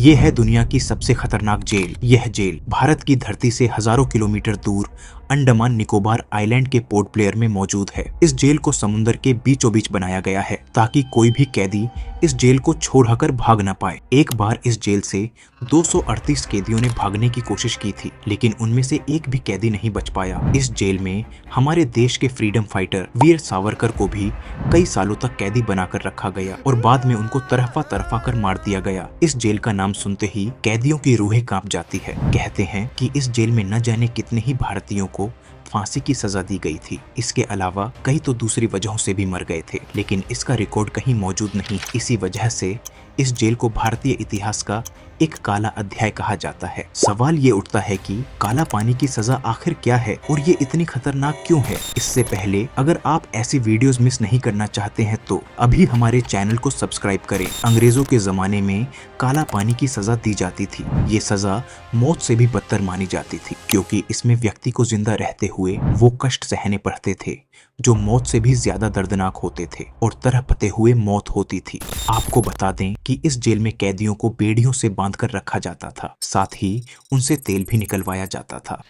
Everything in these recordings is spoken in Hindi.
ये है दुनिया की सबसे खतरनाक जेल। यह जेल भारत की धरती से हजारों किलोमीटर दूर अंडमान निकोबार आइलैंड के पोर्ट ब्लेयर में मौजूद है। इस जेल को समुद्र के बीचों बीच बनाया गया है ताकि कोई भी कैदी इस जेल को छोड़कर भाग न पाए। एक बार इस जेल से 238 कैदियों ने भागने की कोशिश की थी, लेकिन उनमें से एक भी कैदी नहीं बच पाया। इस जेल में हमारे देश के फ्रीडम फाइटर वीर सावरकर को भी कई सालों तक कैदी बनाकर रखा गया और बाद में उनको तरफा तरफा कर मार दिया गया। इस जेल का नाम सुनते ही कैदियों की रूहें कांप जाती है। कहते हैं कि इस जेल में न जाने कितने ही भारतीयों को फांसी की सजा दी गई थी। इसके अलावा कई तो दूसरी वजहों से भी मर गए थे, लेकिन इसका रिकॉर्ड कहीं मौजूद नहीं। इसी वजह से इस जेल को भारतीय इतिहास का एक काला अध्याय कहा जाता है। सवाल ये उठता है कि काला पानी की सजा आखिर क्या है और ये इतनी खतरनाक क्यों है। इससे पहले अगर आप ऐसी वीडियोस मिस नहीं करना चाहते हैं तो अभी हमारे चैनल को सब्सक्राइब करें। अंग्रेजों के जमाने में काला पानी की सजा दी जाती थी। ये सजा मौत से भी बदतर मानी जाती थी, क्योंकि इसमें व्यक्ति को जिंदा रहते हुए वो कष्ट सहने पड़ते थे जो मौत से भी ज्यादा दर्दनाक होते थे और तड़पते हुए मौत होती थी। आपको बता दें कि इस जेल में कैदियों को बेड़ियों से बांधकर रखा जाता था, साथ ही उनसे तेल भी निकलवाया जाता था।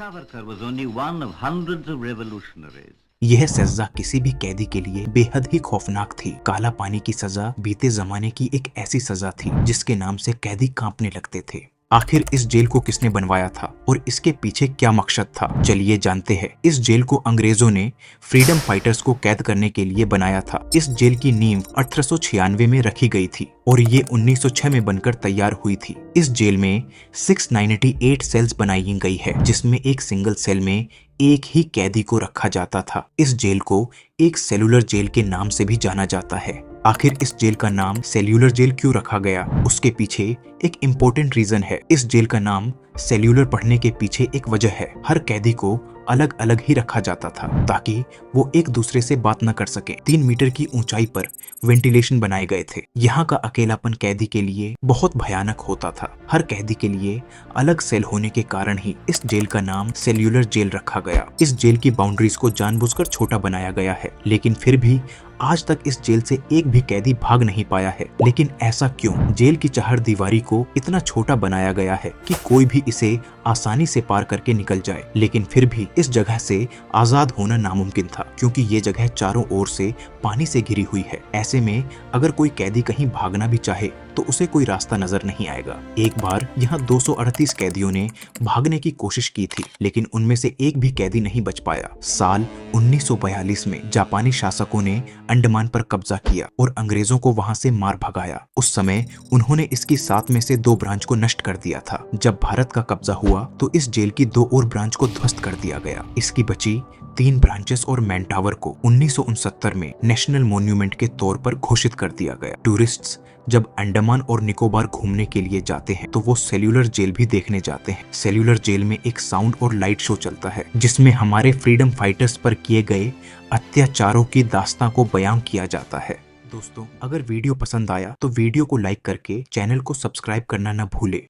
यह सजा किसी भी कैदी के लिए बेहद ही खौफनाक थी। काला पानी की सजा बीते जमाने की एक ऐसी सजा थी जिसके नाम से कैदी कांपने लगते थे। आखिर इस जेल को किसने बनवाया था और इसके पीछे क्या मकसद था, चलिए जानते हैं। इस जेल को अंग्रेजों ने फ्रीडम फाइटर्स को कैद करने के लिए बनाया था। इस जेल की नींव 1896 में रखी गई थी और ये 1906 में बनकर तैयार हुई थी। इस जेल में 698 सेल्स बनाई गई है, जिसमें एक सिंगल सेल में एक ही कैदी को रखा जाता था। इस जेल को एक सेलुलर जेल के नाम से भी जाना जाता है। आखिर इस जेल का नाम सेल्यूलर जेल क्यों रखा गया, उसके पीछे एक इम्पोर्टेंट रीजन है। इस जेल का नाम सेल्यूलर पढ़ने के पीछे एक वजह है। हर कैदी को अलग अलग ही रखा जाता था ताकि वो एक दूसरे से बात न कर सके। 3 मीटर की ऊंचाई पर वेंटिलेशन बनाए गए थे। यहाँ का अकेलापन कैदी के लिए बहुत भयानक होता था। हर कैदी के लिए अलग सेल होने के कारण ही इस जेल का नाम सेल्यूलर जेल रखा गया। इस जेल की बाउंड्रीज को जानबूझकर छोटा बनाया गया है, लेकिन फिर भी आज तक इस जेल से एक भी कैदी भाग नहीं पाया है। लेकिन ऐसा क्यों? जेल की चार दीवारी को इतना छोटा बनाया गया है कि कोई भी इसे आसानी से पार करके निकल जाए, लेकिन फिर भी इस जगह से आजाद होना नामुमकिन था, क्योंकि ये जगह चारों ओर से पानी से घिरी हुई है। ऐसे में अगर कोई कैदी कहीं भागना भी चाहे तो उसे कोई रास्ता नजर नहीं आएगा। एक बार यहाँ 238 कैदियों ने भागने की कोशिश की थी, लेकिन उनमें से एक भी कैदी नहीं बच पाया। साल 1942 में जापानी शासकों ने अंडमान पर कब्जा किया और अंग्रेजों को वहां से मार भगाया। उस समय उन्होंने इसकी 7 में से 2 ब्रांच को नष्ट कर दिया था। जब भारत का कब्जा हुआ तो इस जेल की 2 और ब्रांच को ध्वस्त कर दिया गया। इसकी बची 3 ब्रांचेस और मैन टावर को 1969 में नेशनल मॉन्यूमेंट के तौर पर घोषित कर दिया गया। टूरिस्ट्स जब अंडमान और निकोबार घूमने के लिए जाते हैं तो वो सेल्यूलर जेल भी देखने जाते हैं। सेल्यूलर जेल में एक साउंड और लाइट शो चलता है, जिसमें हमारे फ्रीडम फाइटर्स पर किए गए अत्याचारों की दास्तां को बयां किया जाता है। दोस्तों, अगर वीडियो पसंद आया तो वीडियो को लाइक करके चैनल को सब्सक्राइब करना न भूले।